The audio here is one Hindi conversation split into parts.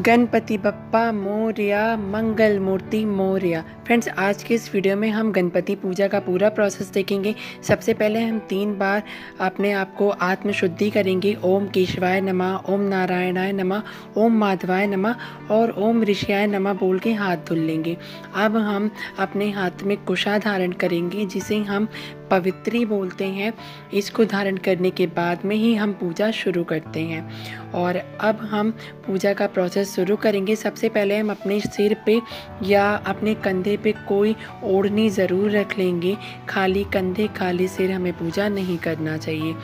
गणपति बप्पा मोरया, मंगल मूर्ति मोरया। फ्रेंड्स, आज के इस वीडियो में हम गणपति पूजा का पूरा प्रोसेस देखेंगे। सबसे पहले हम 3 बार अपने आप को आत्म शुद्धि करेंगे। ओम केशवाय नमः, ओम नारायणाय नमः, ओम माधवाय नमः और ओम ऋषियाय नमः बोल के हाथ धुल लेंगे। अब हम अपने हाथ में कुशा धारण करेंगे, जिसे हम पवित्री बोलते हैं। इसको धारण करने के बाद में ही हम पूजा शुरू करते हैं। और अब हम पूजा का प्रोसेस शुरू करेंगे। सबसे पहले हम अपने सिर पे या अपने कंधे पे कोई ओढ़नी ज़रूर रख लेंगे। खाली कंधे खाली सिर हमें पूजा नहीं करना चाहिए।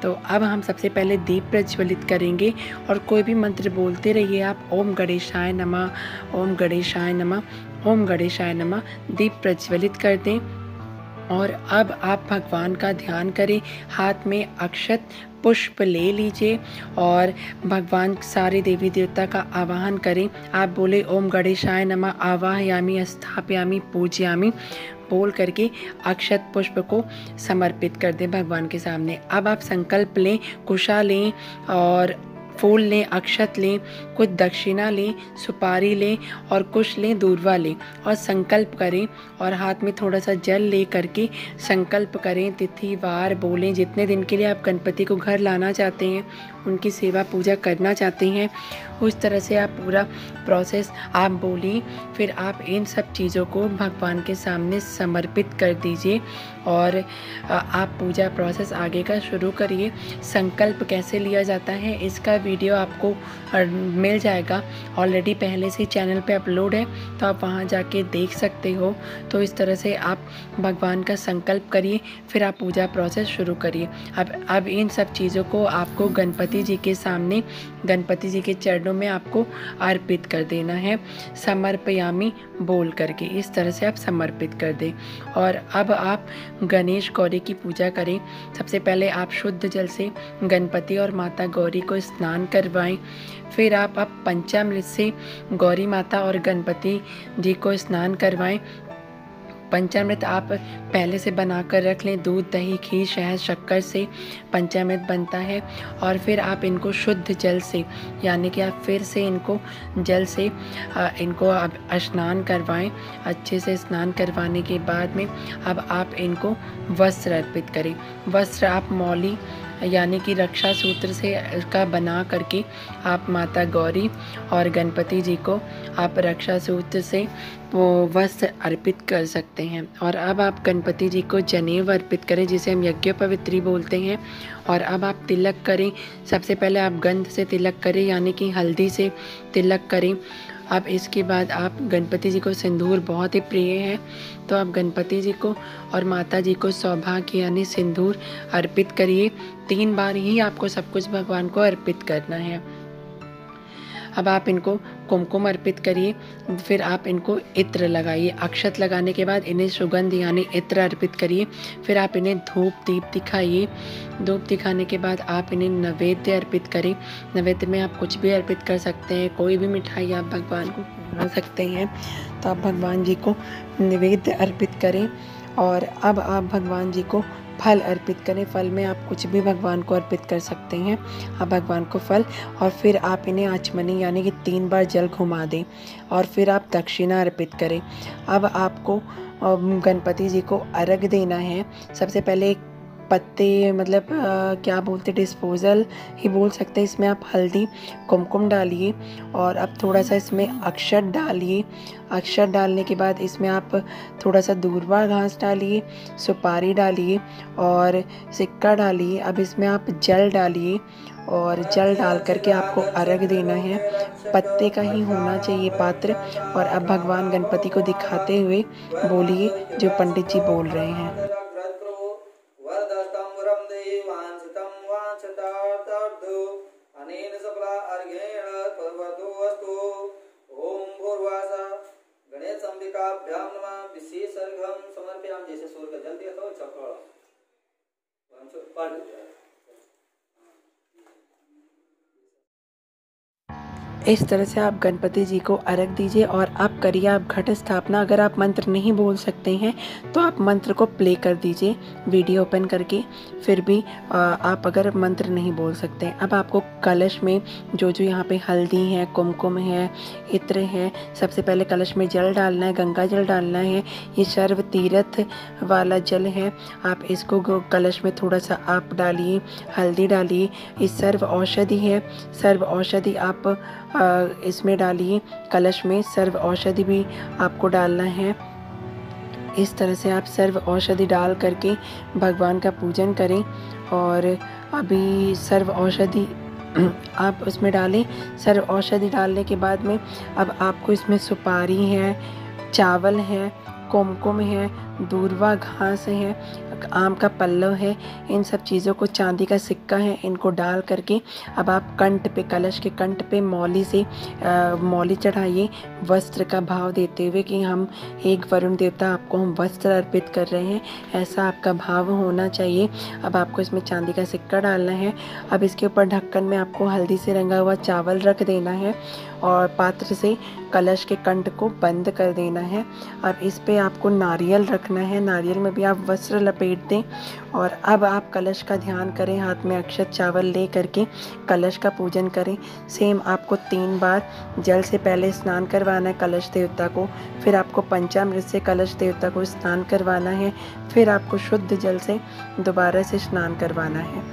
तो अब हम सबसे पहले दीप प्रज्वलित करेंगे और कोई भी मंत्र बोलते रहिए आप। ओम गणेशाय नमः, ओम गणेशाय नमः, ओम गणेशाय नमः। दीप प्रज्वलित कर दें और अब आप भगवान का ध्यान करें। हाथ में अक्षत पुष्प ले लीजिए और भगवान सारे देवी देवता का आवाहन करें। आप बोले ओम गणेशाय नमः आवाहयामि स्थापयामि पूजयामि बोल करके अक्षत पुष्प को समर्पित कर दें भगवान के सामने। अब आप संकल्प लें, कुशा लें और फूल लें, अक्षत लें, कुछ दक्षिणा लें, सुपारी लें और कुछ लें, दूर्वा लें और संकल्प करें। और हाथ में थोड़ा सा जल ले करके संकल्प करें। तिथि वार बोलें, जितने दिन के लिए आप गणपति को घर लाना चाहते हैं, उनकी सेवा पूजा करना चाहते हैं, उस तरह से आप पूरा प्रोसेस आप बोलिए। फिर आप इन सब चीज़ों को भगवान के सामने समर्पित कर दीजिए और आप पूजा प्रोसेस आगे का शुरू करिए। संकल्प कैसे लिया जाता है इसका वीडियो आपको मिल जाएगा, ऑलरेडी पहले से चैनल पे अपलोड है, तो आप वहां जाके देख सकते हो। तो इस तरह से आप भगवान का संकल्प करिए, फिर आप पूजा प्रोसेस शुरू करिए। अब इन सब चीज़ों को आपको गणपति जी के सामने, गणपति जी के चरणों में आपको अर्पित कर देना है, समर्पयामि बोल करके। इस तरह से आप समर्पित कर दें। और अब आप गणेश गौरी की पूजा करें। सबसे पहले आप शुद्ध जल से गणपति और माता गौरी को स्नान करवाएं। फिर आप पंचामृत से गौरी माता और गणपति जी को स्नान करवाएं। पंचामृत आप पहले से बना कर रख लें। दूध, दही, घी, शहद, शक्कर से पंचामृत बनता है। और फिर आप इनको शुद्ध जल से, यानी कि आप फिर से इनको जल से इनको आप स्नान करवाएं। अच्छे से स्नान करवाने के बाद में अब आप इनको वस्त्र अर्पित करें। वस्त्र आप मौली यानी कि रक्षा सूत्र से का बना करके आप माता गौरी और गणपति जी को आप रक्षा सूत्र से वो वस्त्र अर्पित कर सकते हैं। और अब आप गणपति जी को जनेऊ अर्पित करें, जिसे हम यज्ञोपवीत्री बोलते हैं। और अब आप तिलक करें। सबसे पहले आप गंध से तिलक करें, यानी कि हल्दी से तिलक करें। अब इसके बाद आप गणपति जी को सिंदूर बहुत ही प्रिय है, तो आप गणपति जी को और माता जी को सौभाग्य यानी सिंदूर अर्पित करिए। 3 बार ही आपको सब कुछ भगवान को अर्पित करना है। अब आप इनको कुमकुम अर्पित करिए। फिर आप इनको इत्र लगाइए। अक्षत लगाने के बाद इन्हें सुगंध यानी इत्र अर्पित करिए। फिर आप इन्हें धूप दीप दिखाइए। धूप दिखाने के बाद आप इन्हें नैवेद्य अर्पित करें। नैवेद्य में आप कुछ भी अर्पित कर सकते हैं, कोई भी मिठाई आप भगवान को खिला सकते हैं। तो आप भगवान जी को नैवेद्य अर्पित करें। और अब आप भगवान जी को फल अर्पित करें। फल में आप कुछ भी भगवान को अर्पित कर सकते हैं, आप भगवान को फल। और फिर आप इन्हें आचमनी यानी कि 3 बार जल घुमा दें और फिर आप दक्षिणा अर्पित करें। अब आपको गणपति जी को अर्घ देना है। सबसे पहले एक पत्ते, मतलब क्या बोलते, डिस्पोजल ही बोल सकते हैं। इसमें आप हल्दी कुमकुम डालिए और अब थोड़ा सा इसमें अक्षत डालिए। अक्षत डालने के बाद इसमें आप थोड़ा सा दूर्वा घास डालिए, सुपारी डालिए और सिक्का डालिए। अब इसमें आप जल डालिए और जल डाल करके आपको अर्घ देना है। पत्ते का ही होना चाहिए पात्र। और अब भगवान गणपति को दिखाते हुए बोलिए जो पंडित जी बोल रहे हैं। अंबिकाभ्याम नमः विशेषर्घ्यं समर्पयामि। जैसे सूर्य का जल दिया था चक्र पढ़ इस तरह से आप गणपति जी को अर्घ दीजिए और अब करिए आप घट स्थापना। अगर आप मंत्र नहीं बोल सकते हैं तो आप मंत्र को प्ले कर दीजिए वीडियो ओपन करके, फिर भी आप अगर मंत्र नहीं बोल सकते हैं। अब आपको कलश में जो यहाँ पे हल्दी है, कुमकुम है, इत्र है, सबसे पहले कलश में जल डालना है, गंगा जल डालना है। ये सर्व तीर्थ वाला जल है, आप इसको कलश में थोड़ा सा आप डालिए, हल्दी डालिए। ये सर्व औषधि है, सर्व औषधि आप इसमें डालिए, कलश में सर्व औषधि भी आपको डालना है। इस तरह से आप सर्व औषधि डाल करके भगवान का पूजन करें। और अभी सर्व औषधि आप उसमें डालें। सर्व औषधि डालने के बाद में अब आपको इसमें सुपारी है, चावल है, कुमकुम है, दूर्वा घास है, आम का पल्लव है, इन सब चीज़ों को, चांदी का सिक्का है, इनको डाल करके अब आप कंठ पे, कलश के कंठ पे मौली से मौली चढ़ाइए, वस्त्र का भाव देते हुए कि हम एक वरुण देवता आपको हम वस्त्र अर्पित कर रहे हैं, ऐसा आपका भाव होना चाहिए। अब आपको इसमें चांदी का सिक्का डालना है। अब इसके ऊपर ढक्कन में आपको हल्दी से रंगा हुआ चावल रख देना है और पात्र से कलश के कंठ को बंद कर देना है। अब इस पे आपको नारियल रखना है, नारियल में भी आप वस्त्र लपेट दें। और अब आप कलश का ध्यान करें, हाथ में अक्षत चावल ले करके कलश का पूजन करें। सेम आपको 3 बार जल से पहले स्नान करवाना है कलश देवता को, फिर आपको पंचामृत से कलश देवता को स्नान करवाना है, फिर आपको शुद्ध जल से दोबारा से स्नान करवाना है।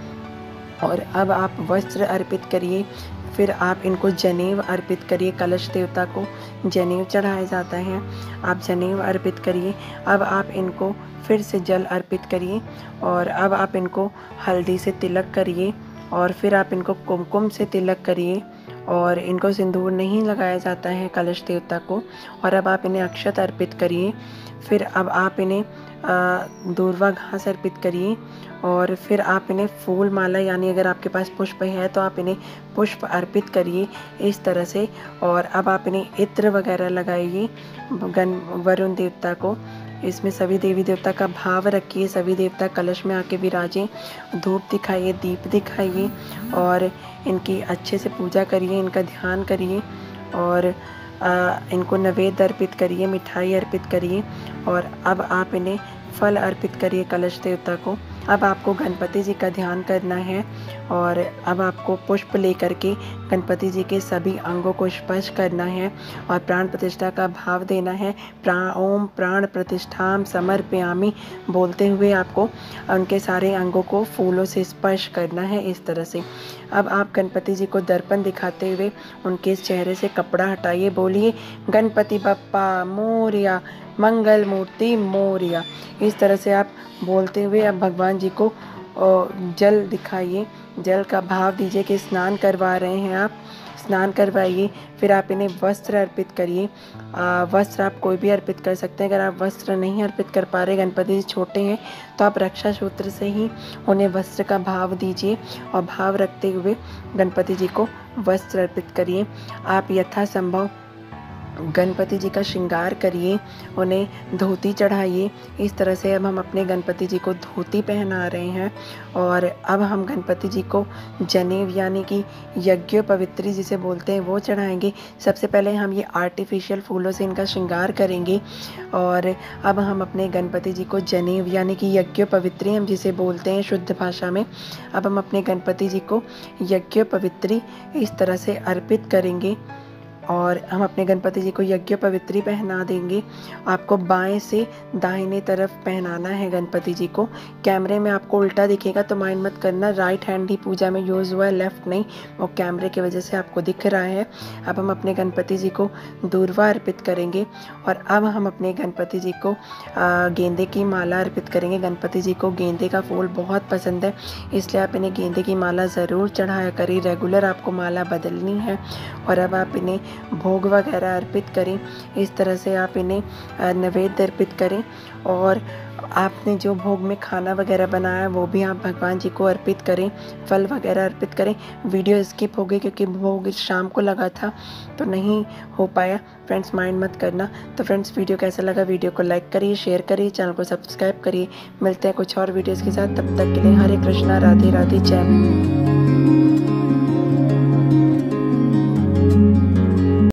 और अब आप वस्त्र अर्पित करिए, फिर आप इनको जनेऊ अर्पित करिए। कलश देवता को जनेऊ चढ़ाया जाता है, आप जनेऊ अर्पित करिए। अब आप इनको फिर से जल अर्पित करिए और अब आप इनको हल्दी से तिलक करिए और फिर आप इनको कुमकुम से तिलक करिए। और इनको सिंदूर नहीं लगाया जाता है कलश देवता को। और अब आप इन्हें अक्षत अर्पित करिए, फिर अब आप इन्हें दूर्वा घास अर्पित करिए और फिर आप इन्हें फूल माला, यानी अगर आपके पास पुष्प है तो आप इन्हें पुष्प अर्पित करिए इस तरह से। और अब आप इन्हें इत्र वगैरह लगाइए वरुण देवता को। इसमें सभी देवी देवता का भाव रखिए, सभी देवता कलश में आके विराजें। धूप दिखाइए, दीप दिखाइए और इनकी अच्छे से पूजा करिए, इनका ध्यान करिए और इनको नैवेद्य अर्पित करिए, मिठाई अर्पित करिए। और अब आप इन्हें फल अर्पित करिए कलश देवता को। अब आपको गणपति जी का ध्यान करना है और अब आपको पुष्प लेकर के गणपति जी के सभी अंगों को स्पर्श करना है और प्राण प्रतिष्ठा का भाव देना है। ओम प्राण प्रतिष्ठाम समर्पयामि बोलते हुए आपको उनके सारे अंगों को फूलों से स्पर्श करना है इस तरह से। अब आप गणपति जी को दर्पण दिखाते हुए उनके चेहरे से कपड़ा हटाइए, बोलिए गणपति बप्पा मोरया, मंगल मूर्ति मोरया। इस तरह से आप बोलते हुए अब भगवान जी को जल दिखाइए, जल का भाव दीजिए कि स्नान करवा रहे हैं आप, स्नान करवाइए। फिर आप इन्हें वस्त्र अर्पित करिए। वस्त्र आप कोई भी अर्पित कर सकते हैं। अगर आप वस्त्र नहीं अर्पित कर पा रहे, गणपति जी छोटे हैं, तो आप रक्षा सूत्र से ही उन्हें वस्त्र का भाव दीजिए और भाव रखते हुए गणपति जी को वस्त्र अर्पित करिए। आप यथासंभव गणपति जी का श्रृंगार करिए, उन्हें धोती चढ़ाइए। इस तरह से अब हम अपने गणपति जी को धोती पहना रहे हैं। और अब हम गणपति जी को जनेऊ यानी कि यज्ञोपवित्री जिसे बोलते हैं वो चढ़ाएंगे। सबसे पहले हम ये आर्टिफिशियल फूलों से इनका श्रृंगार करेंगे और अब हम अपने गणपति जी को जनेऊ यानी कि यज्ञोपवित्री हम जिसे बोलते हैं शुद्ध भाषा में, अब हम अपने गणपति जी को यज्ञोपवित्री इस तरह से अर्पित करेंगे और हम अपने गणपति जी को यज्ञोपवित्री पहना देंगे। आपको बाएं से दाहिने तरफ पहनाना है गणपति जी को। कैमरे में आपको उल्टा दिखेगा तो माइंड मत करना, राइट हैंड ही पूजा में यूज़ हुआ है, लेफ्ट नहीं, वो कैमरे की वजह से आपको दिख रहा है। अब हम अपने गणपति जी को दूर्वा अर्पित करेंगे और अब हम अपने गणपति जी को गेंदे की माला अर्पित करेंगे। गणपति जी को गेंदे का फूल बहुत पसंद है, इसलिए आप इन्हें गेंदे की माला ज़रूर चढ़ाया करें, रेगुलर आपको माला बदलनी है। और अब आप इन्हें भोग वगैरह अर्पित करें। इस तरह से आप इन्हें नैवेद्य अर्पित करें और आपने जो भोग में खाना वगैरह बनाया वो भी आप भगवान जी को अर्पित करें, फल वगैरह अर्पित करें। वीडियो स्किप हो गई क्योंकि भोग शाम को लगा था तो नहीं हो पाया, फ्रेंड्स माइंड मत करना। तो फ्रेंड्स वीडियो कैसा लगा, वीडियो को लाइक करिए, शेयर करिए, चैनल को सब्सक्राइब करिए। मिलते हैं कुछ और वीडियोज़ के साथ, तब तक के लिए हरे कृष्णा, राधे राधे, जय।